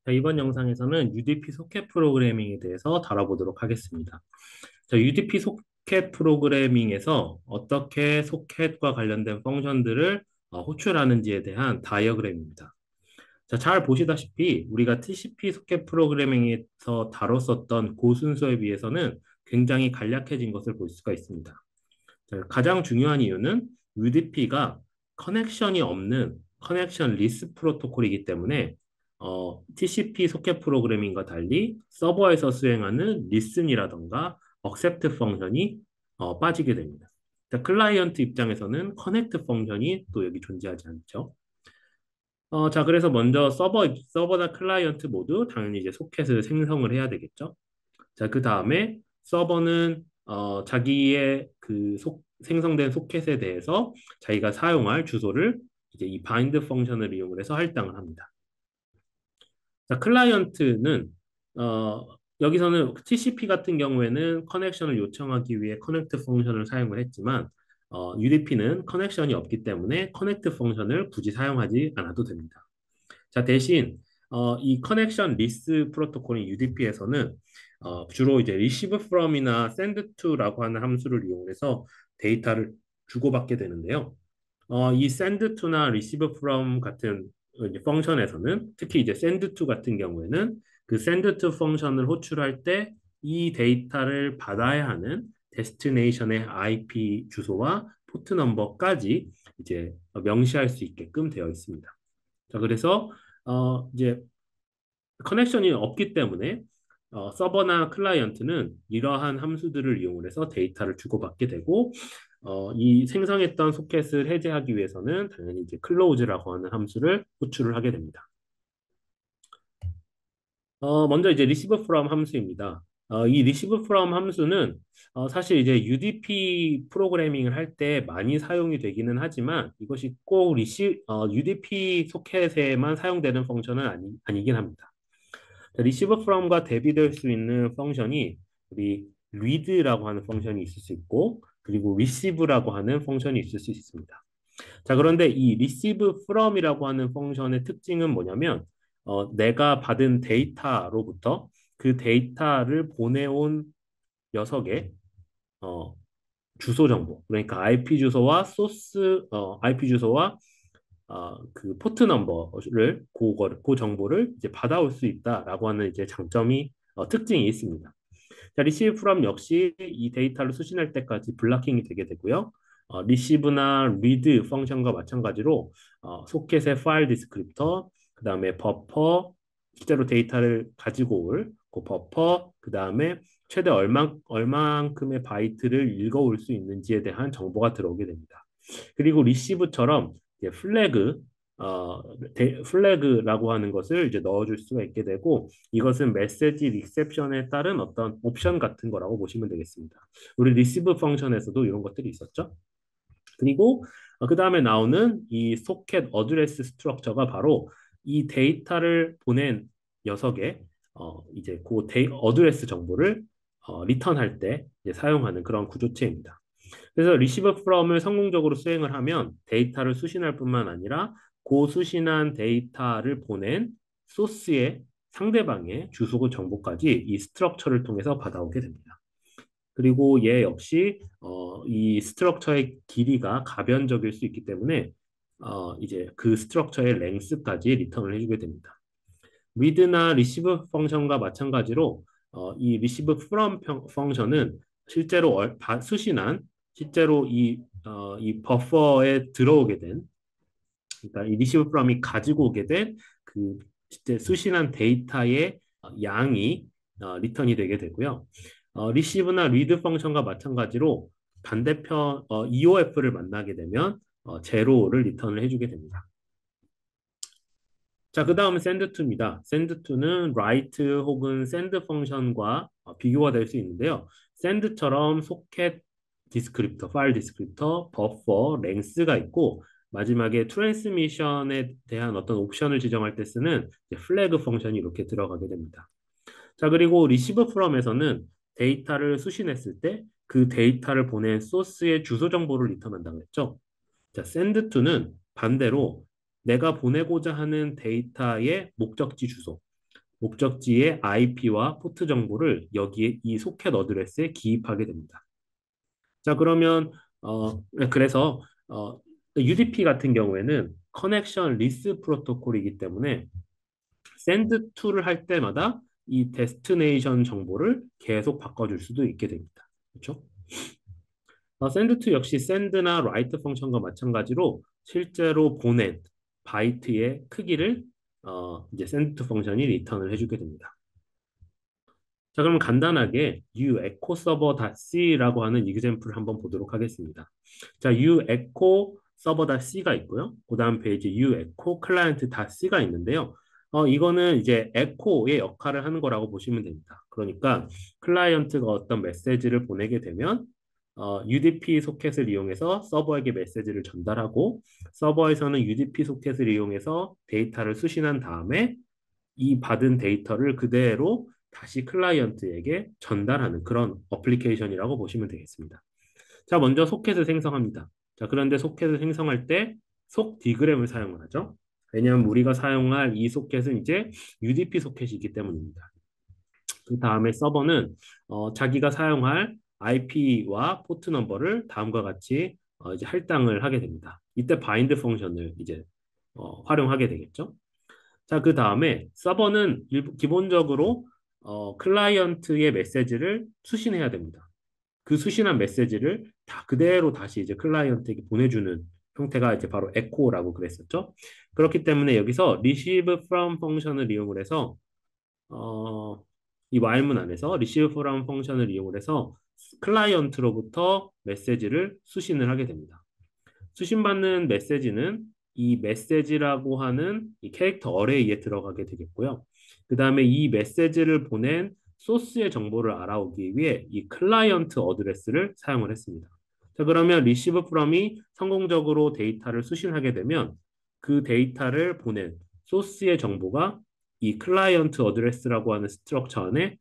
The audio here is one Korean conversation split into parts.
자, 이번 영상에서는 UDP 소켓 프로그래밍에 대해서 다뤄보도록 하겠습니다. 자, UDP 소켓 프로그래밍에서 어떻게 소켓과 관련된 펑션들을 호출하는지에 대한 다이어그램입니다. 자, 잘 보시다시피 우리가 TCP 소켓 프로그래밍에서 다뤘었던 고순서에 비해서는 굉장히 간략해진 것을 볼 수가 있습니다. 자, 가장 중요한 이유는 UDP가 커넥션이 없는 커넥션 리스 프로토콜이기 때문에 TCP 소켓 프로그래밍과 달리 서버에서 수행하는 listen이라던가 accept 펑션이 빠지게 됩니다. 자, 클라이언트 입장에서는 connect 펑션이 또 여기 존재하지 않죠. 자, 그래서 먼저 서버나 클라이언트 모두 당연히 이제 소켓을 생성을 해야 되겠죠. 자, 그 다음에 서버는 자기의 생성된 소켓에 대해서 자기가 사용할 주소를 이제 이 bind 펑션을 이용해서 할당을 합니다. 자, 클라이언트는 여기서는 TCP 같은 경우에는 커넥션을 요청하기 위해 connect 펑션을 사용을 했지만 UDP는 커넥션이 없기 때문에 connect 펑션을 굳이 사용하지 않아도 됩니다. 자, 대신 이 커넥션 리스 프로토콜인 UDP에서는 주로 이제 receive from이나 send to라고 하는 함수를 이용해서 데이터를 주고받게 되는데요. 이 send to나 receive from 같은 이제 펑션에서는 특히 이제 send to 같은 경우에는 그 send to 펑션을 호출할 때 이 데이터를 받아야 하는 데스티네이션의 IP 주소와 포트 넘버까지 이제 명시할 수 있게끔 되어 있습니다. 자, 그래서 이제 커넥션이 없기 때문에 서버나 클라이언트는 이러한 함수들을 이용해서 데이터를 주고받게 되고 이 생성했던 소켓을 해제하기 위해서는 당연히 이제 close라고 하는 함수를 호출을 하게 됩니다. 먼저 이제 receive from 함수입니다. 이 receive from 함수는 사실 이제 UDP 프로그래밍을 할 때 많이 사용이 되기는 하지만 이것이 꼭 UDP 소켓에만 사용되는 펑션은 아니긴 합니다. receive from과 대비될 수 있는 펑션이 우리 read라고 하는 펑션이 있을 수 있고 그리고 receive라고 하는 펑션이 있을 수 있습니다. 자, 그런데 이 receive from이라고 하는 펑션의 특징은 뭐냐면 내가 받은 데이터로부터 그 데이터를 보내온 녀석의 어, 주소 정보, 그러니까 IP 주소와 IP 주소와 그 포트 넘버를 그 정보를 이제 받아올 수 있다라고 하는 이제 특징이 있습니다. 자, receive from 역시 이 데이터를 수신할 때까지 블락킹이 되게 되고요. receive나 read 펑션과 마찬가지로 소켓의 파일 디스크립터, 그 다음에 버퍼, 실제로 데이터를 가지고 올 그 버퍼, 그 다음에 최대 얼만큼의 바이트를 읽어올 수 있는지에 대한 정보가 들어오게 됩니다. 그리고 receive처럼 어, 플래그라고 하는 것을 이제 넣어줄 수가 있게 되고 이것은 메시지 리셉션에 따른 어떤 옵션 같은 거라고 보시면 되겠습니다. 우리 리시브 펑션에서도 이런 것들이 있었죠. 그리고 그 다음에 나오는 이 소켓 어드레스 스트럭처가 바로 이 데이터를 보낸 녀석의 이제 어드레스 정보를 리턴할 때 이제 사용하는 그런 구조체입니다. 그래서 receive from을 성공적으로 수행을 하면 데이터를 수신할 뿐만 아니라 그 수신한 데이터를 보낸 소스의 상대방의 주소 정보까지 이 스트럭처를 통해서 받아오게 됩니다. 그리고 얘 역시 이 스트럭처의 길이가 가변적일 수 있기 때문에 이제 그 스트럭처의 랭스까지 리턴을 해주게 됩니다. read나 receive 펑션과 마찬가지로 이 receive from 펑션은 실제로 수신한 실제로 이 버퍼에 들어오게 된 그러니까 이 receive from이 가지고 오게 된 그 실제 수신한 데이터의 양이 리턴이 되게 되고요. receive나 read 펑션과 마찬가지로 반대편 EOF를 만나게 되면 제로를 리턴을 해주게 됩니다. 자, 그 다음은 send to입니다. send to는 write 혹은 send 펑션과 비교가 될 수 있는데요. send처럼 소켓 디스크립터, 파일 디스크립터, 버퍼, 랭스가 있고 마지막에 트랜스미션에 대한 어떤 옵션을 지정할 때 쓰는 플래그 펑션이 이렇게 들어가게 됩니다. 자, 그리고 receive from에서는 데이터를 수신했을 때 그 데이터를 보낸 소스의 주소 정보를 리턴한다고 했죠. 자, send to는 반대로 내가 보내고자 하는 데이터의 목적지 주소. 목적지의 IP와 포트 정보를 여기에 이 소켓 어드레스에 기입하게 됩니다. 자, 그러면 그래서 UDP 같은 경우에는 커넥션 리스 프로토콜이기 때문에 send to를 할 때마다 이 데스티네이션 정보를 계속 바꿔줄 수도 있게 됩니다. 그렇죠? send to 역시 send나 write 펑션과 마찬가지로 실제로 보낸 바이트의 크기를 이제 send to 펑션이 리턴을 해주게 됩니다. 자, 그럼 간단하게 u echo server.c라고 하는 이그젬플을 한번 보도록 하겠습니다. 자, u echo server.c가 있고요. 그 다음 페이지 u echo client.c가 있는데요. 이거는 이제 echo의 역할을 하는 거라고 보시면 됩니다. 그러니까 클라이언트가 어떤 메시지를 보내게 되면 UDP 소켓을 이용해서 서버에게 메시지를 전달하고 서버에서는 UDP 소켓을 이용해서 데이터를 수신한 다음에 이 받은 데이터를 그대로 다시 클라이언트에게 전달하는 그런 어플리케이션이라고 보시면 되겠습니다. 자, 먼저 소켓을 생성합니다. 자, 그런데 소켓을 생성할 때 속 디그램을 사용을 하죠. 왜냐하면 우리가 사용할 이 소켓은 이제 UDP 소켓이기 때문입니다. 그 다음에 서버는 자기가 사용할 IP와 포트 넘버를 다음과 같이 이제 할당을 하게 됩니다. 이때 바인드 펑션을 이제 활용하게 되겠죠. 자, 그 다음에 서버는 기본적으로 클라이언트의 메시지를 수신해야 됩니다. 그 수신한 메시지를 다 그대로 다시 이제 클라이언트에게 보내주는 형태가 이제 바로 에코라고 그랬었죠. 그렇기 때문에 여기서 receive from 펑션을 이용을 해서 어, 이 while문 안에서 receive from 펑션을 이용을 해서 클라이언트로부터 메시지를 수신을 하게 됩니다. 수신받는 메시지는 이 메시지라고 하는 이 캐릭터 어레이에 들어가게 되겠고요. 그 다음에 이 메시지를 보낸 소스의 정보를 알아오기 위해 이 클라이언트 어드레스를 사용을 했습니다. 자, 그러면 receive from이 성공적으로 데이터를 수신하게 되면 그 데이터를 보낸 소스의 정보가 이 클라이언트 어드레스라고 하는 스트럭처 안에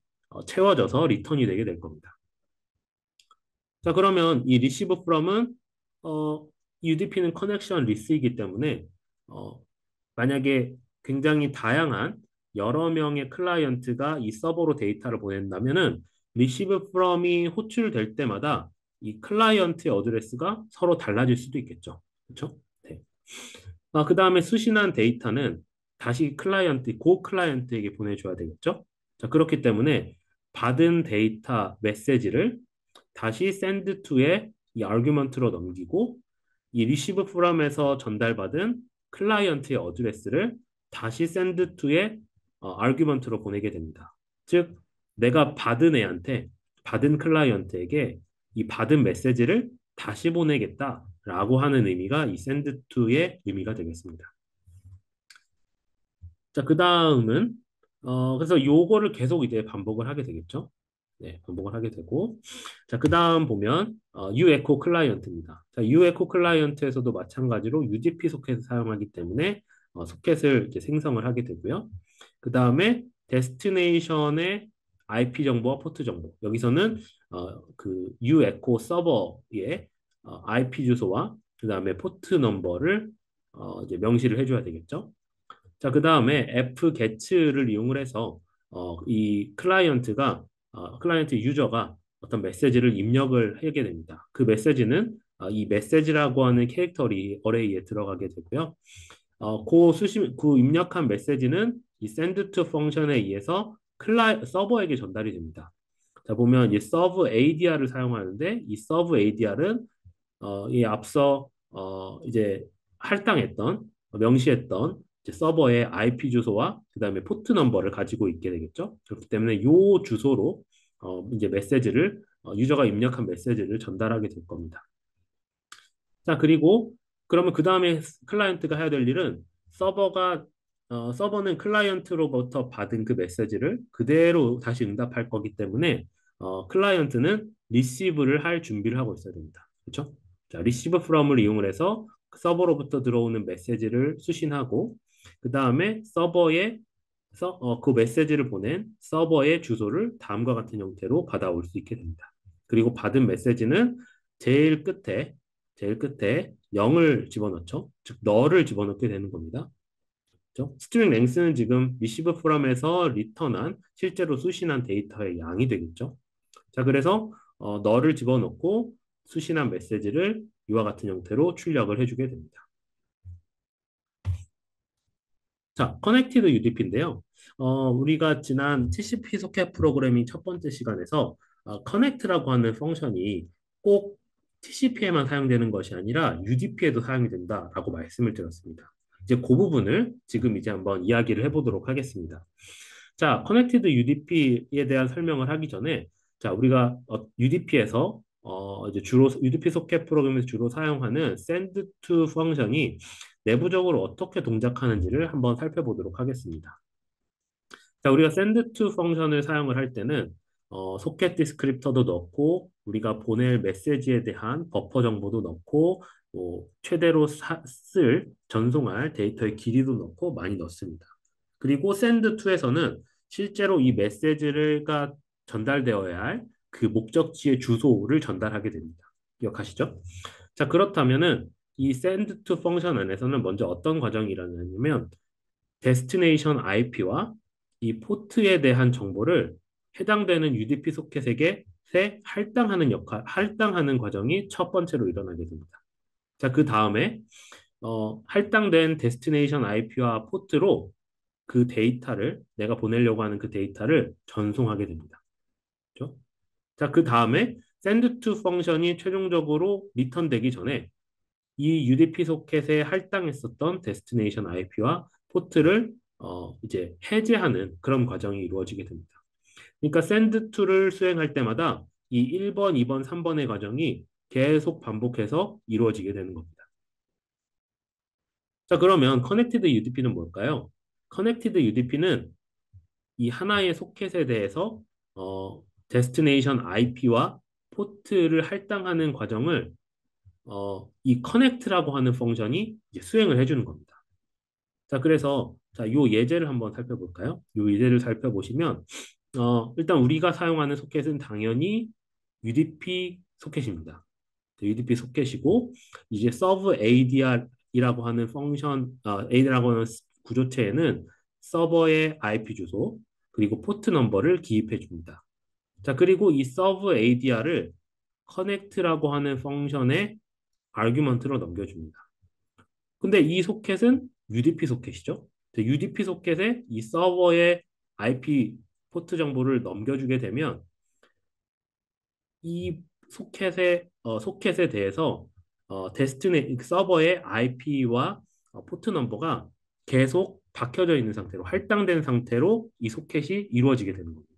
채워져서 리턴이 되게 될 겁니다. 자, 그러면 이 receive from은 UDP는 커넥션 리스이기 때문에 어, 만약에 굉장히 다양한 여러 명의 클라이언트가 이 서버로 데이터를 보낸다면은 receive from이 호출될 때마다 이 클라이언트의 어드레스가 서로 달라질 수도 있겠죠. 그렇죠? 네. 그 다음에 수신한 데이터는 다시 고 클라이언트에게 보내줘야 되겠죠. 자, 그렇기 때문에 받은 데이터 메시지를 다시 send to의 이 argument로 넘기고 이 receive from에서 전달받은 클라이언트의 어드레스를 다시 send to의 argument로 보내게 됩니다. 즉, 내가 받은 클라이언트에게 이 받은 메시지를 다시 보내겠다라고 하는 의미가 이 send to의 의미가 되겠습니다. 자, 그 다음은 그래서 요거를 계속 이제 반복을 하게 되겠죠. 네, 반복을 하게 되고 자, 그 다음 보면 uecho 클라이언트입니다. 자, uecho 클라이언트에서도 마찬가지로 UDP 소켓을 사용하기 때문에 소켓을 이제 생성을 하게 되고요. 그 다음에 데스티네이션의 IP 정보와 포트 정보. 여기서는 그 uecho 서버의 IP 주소와 그 다음에 포트 넘버를 이제 명시를 해줘야 되겠죠. 자, 그 다음에 fget를 이용을 해서 이 클라이언트 유저가 어떤 메시지를 입력을 하게 됩니다. 그 메시지는 이 메시지라고 하는 캐릭터 어레이에 들어가게 되고요. 그 입력한 메시지는 이 send to 펑션에 의해서 서버에게 전달이 됩니다. 자, 보면 이 serve ADR을 사용하는데 이 serve ADR은 이 앞서 이제 명시했던 이제 서버의 IP 주소와 그다음에 포트 넘버를 가지고 있게 되겠죠. 그렇기 때문에 이 주소로 이제 유저가 입력한 메시지를 전달하게 될 겁니다. 자, 그리고 그러면 그 다음에 클라이언트가 해야 될 일은 서버는 클라이언트로부터 받은 그 메시지를 그대로 다시 응답할 거기 때문에 클라이언트는 리시브를 할 준비를 하고 있어야 됩니다. 그렇죠? 자, receive from을 이용을 해서 서버로부터 들어오는 메시지를 수신하고 그 다음에 그 메시지를 보낸 서버의 주소를 다음과 같은 형태로 받아올 수 있게 됩니다. 그리고 받은 메시지는 제일 끝에 0을 집어넣죠. 즉 너를 집어넣게 되는 겁니다. 그죠? 스트링 랭스는 지금 receive from에서 return한 실제로 수신한 데이터의 양이 되겠죠. 자, 그래서 너를 집어넣고 수신한 메시지를 이와 같은 형태로 출력을 해주게 됩니다. 자, 커넥티드 UDP인데요. 우리가 지난 TCP 소켓 프로그래밍 첫 번째 시간에서 커넥트라고 하는 펑션이 꼭 TCP에만 사용되는 것이 아니라 UDP에도 사용이 된다라고 말씀을 드렸습니다. 이제 그 부분을 지금 이제 한번 이야기를 해보도록 하겠습니다. 자, 커넥티드 UDP에 대한 설명을 하기 전에 자, 우리가 UDP에서 이제 주로 UDP 소켓 프로그램에서 주로 사용하는 send to 펑션이 내부적으로 어떻게 동작하는지를 한번 살펴보도록 하겠습니다. 자, 우리가 send to 펑션을 사용을 할 때는 소켓 디스크립터도 넣고 우리가 보낼 메시지에 대한 버퍼 정보도 넣고 최대로 쓸 전송할 데이터의 길이도 넣고 많이 넣습니다. 그리고 send to에서는 실제로 이 메시지가 전달되어야 할 그 목적지의 주소를 전달하게 됩니다. 기억하시죠? 자, 그렇다면은 이 send to 펑션 안에서는 먼저 어떤 과정이 일어나냐면 데스티네이션 IP와 이 포트에 대한 정보를 해당되는 UDP 소켓에게 할당하는 과정이 첫 번째로 일어나게 됩니다. 자, 그 다음에 할당된 데스티네이션 IP와 포트로 그 데이터를 내가 보내려고 하는 그 데이터를 전송하게 됩니다. 그렇죠? 자, 그 다음에 send to 펑션이 최종적으로 리턴되기 전에 이 UDP 소켓에 할당했었던 데스티네이션 IP와 포트를 이제 해제하는 그런 과정이 이루어지게 됩니다. 그러니까 send to를 수행할 때마다 이 1번, 2번, 3번의 과정이 계속 반복해서 이루어지게 되는 겁니다. 자, 그러면 커넥티드 UDP는 뭘까요? 커넥티드 UDP는 이 하나의 소켓에 대해서 데스티네이션 IP와 포트를 할당하는 과정을 이 connect라고 하는 펑션이 이제 수행을 해주는 겁니다. 자, 그래서 자, 요 예제를 한번 살펴볼까요? 요 예제를 살펴보시면 일단 우리가 사용하는 소켓은 당연히 UDP 소켓입니다. UDP 소켓이고 이제 serve ADR이라고 하는 펑션, ADR이라고 하는 구조체에는 서버의 IP 주소 그리고 포트 넘버를 기입해 줍니다. 자, 그리고 이 serve ADR을 connect라고 하는 펑션에 아규먼트로 넘겨줍니다. 근데 이 소켓은 UDP 소켓이죠. UDP 소켓에 이 서버의 IP 포트 정보를 넘겨주게 되면 이 소켓에 대해서 서버의 IP와 포트 넘버가 계속 박혀져 있는 상태로 할당된 상태로 이 소켓이 이루어지게 되는 겁니다.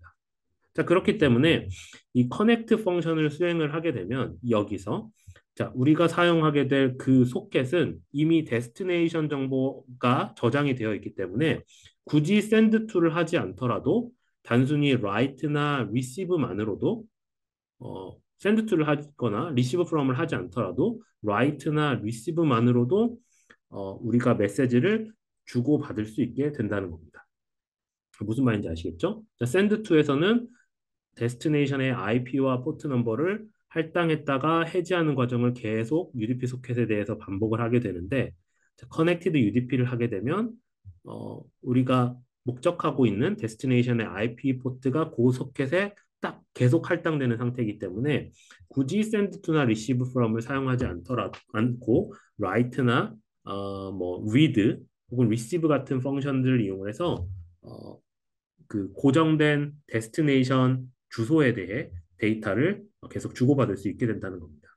자, 그렇기 때문에 이 커넥트 펑션을 수행을 하게 되면 여기서 자, 우리가 사용하게 될 그 소켓은 이미 데스티네이션 정보가 저장이 되어 있기 때문에 굳이 send to를 하지 않더라도 단순히 write나 receive만으로도 send to를 하거나 receive from을 하지 않더라도 write나 receive만으로도 우리가 메시지를 주고받을 수 있게 된다는 겁니다. 무슨 말인지 아시겠죠? 자, send to에서는 데스티네이션의 IP와 포트 넘버를 할당했다가 해지하는 과정을 계속 UDP 소켓에 대해서 반복을 하게 되는데 커넥티드 UDP를 하게 되면 우리가 목적하고 있는 데스티네이션의 IP 포트가 그 소켓에 딱 계속 할당되는 상태이기 때문에 굳이 send to나 receive from을 사용하지 않고 write나 뭐 read 혹은 receive 같은 펑션들을 이용해서 그 고정된 데스티네이션 주소에 대해 데이터를 계속 주고받을 수 있게 된다는 겁니다.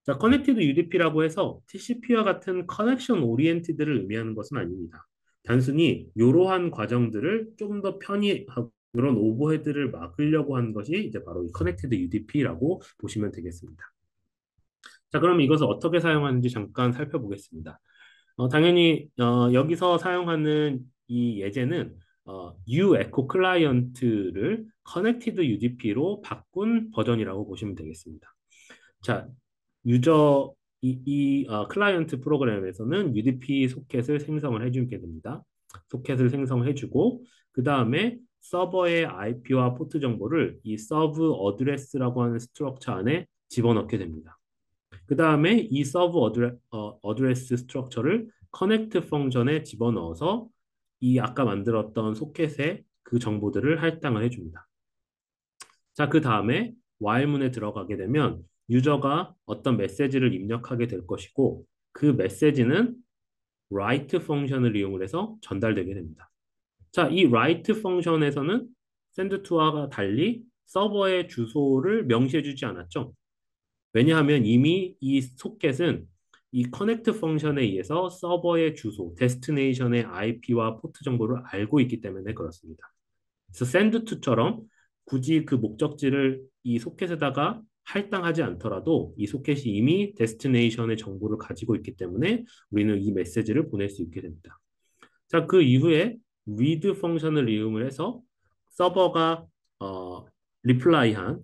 자, 커넥티드 UDP라고 해서 TCP와 같은 커넥션 오리엔티드를 의미하는 것은 아닙니다. 단순히 이러한 과정들을 좀 더 편의하고 그런 오버헤드를 막으려고 하는 것이 이제 바로 이 커넥티드 UDP라고 보시면 되겠습니다. 자, 그럼 이것을 어떻게 사용하는지 잠깐 살펴보겠습니다. 당연히 여기서 사용하는 이 예제는 U 에코 클라이언트를 커넥티드 UDP로 바꾼 버전이라고 보시면 되겠습니다. 자, 클라이언트 프로그램에서는 UDP 소켓을 생성을 해주게 됩니다. 소켓을 생성해주고 그 다음에 서버의 IP와 포트 정보를 이 서브 어드레스라고 하는 스트럭처 안에 집어넣게 됩니다. 그 다음에 이 서브 어드레스 스트럭처를 connect 펑션에 집어넣어서 이 아까 만들었던 소켓에 그 정보들을 할당을 해줍니다. 자, 그 다음에 while문에 들어가게 되면 유저가 어떤 메시지를 입력하게 될 것이고 그 메시지는 write 펑션을 이용을 해서 전달되게 됩니다. 자, 이 write 펑션에서는 send to와 달리 서버의 주소를 명시해주지 않았죠. 왜냐하면 이미 이 소켓은 이 connect 펑션에 의해서 서버의 주소, destination의 IP와 포트 정보를 알고 있기 때문에 그렇습니다. 그래서 send to처럼 굳이 그 목적지를 이 소켓에다가 할당하지 않더라도 이 소켓이 이미 destination의 정보를 가지고 있기 때문에 우리는 이 메시지를 보낼 수 있게 됩니다. 자, 그 이후에 read 펑션을 이용을 해서 서버가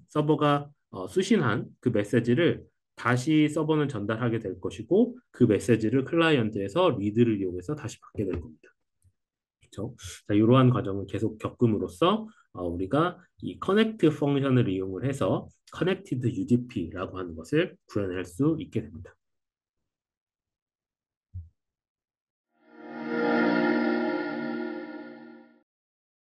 서버가 수신한 그 메시지를 다시 서버는 전달하게 될 것이고 그 메시지를 클라이언트에서 read를 이용해서 다시 받게 될 겁니다. 그렇죠? 자, 이러한 과정을 계속 겪음으로써 우리가 이 connect 펑션을 이용을 해서 connected UDP라고 하는 것을 구현할 수 있게 됩니다.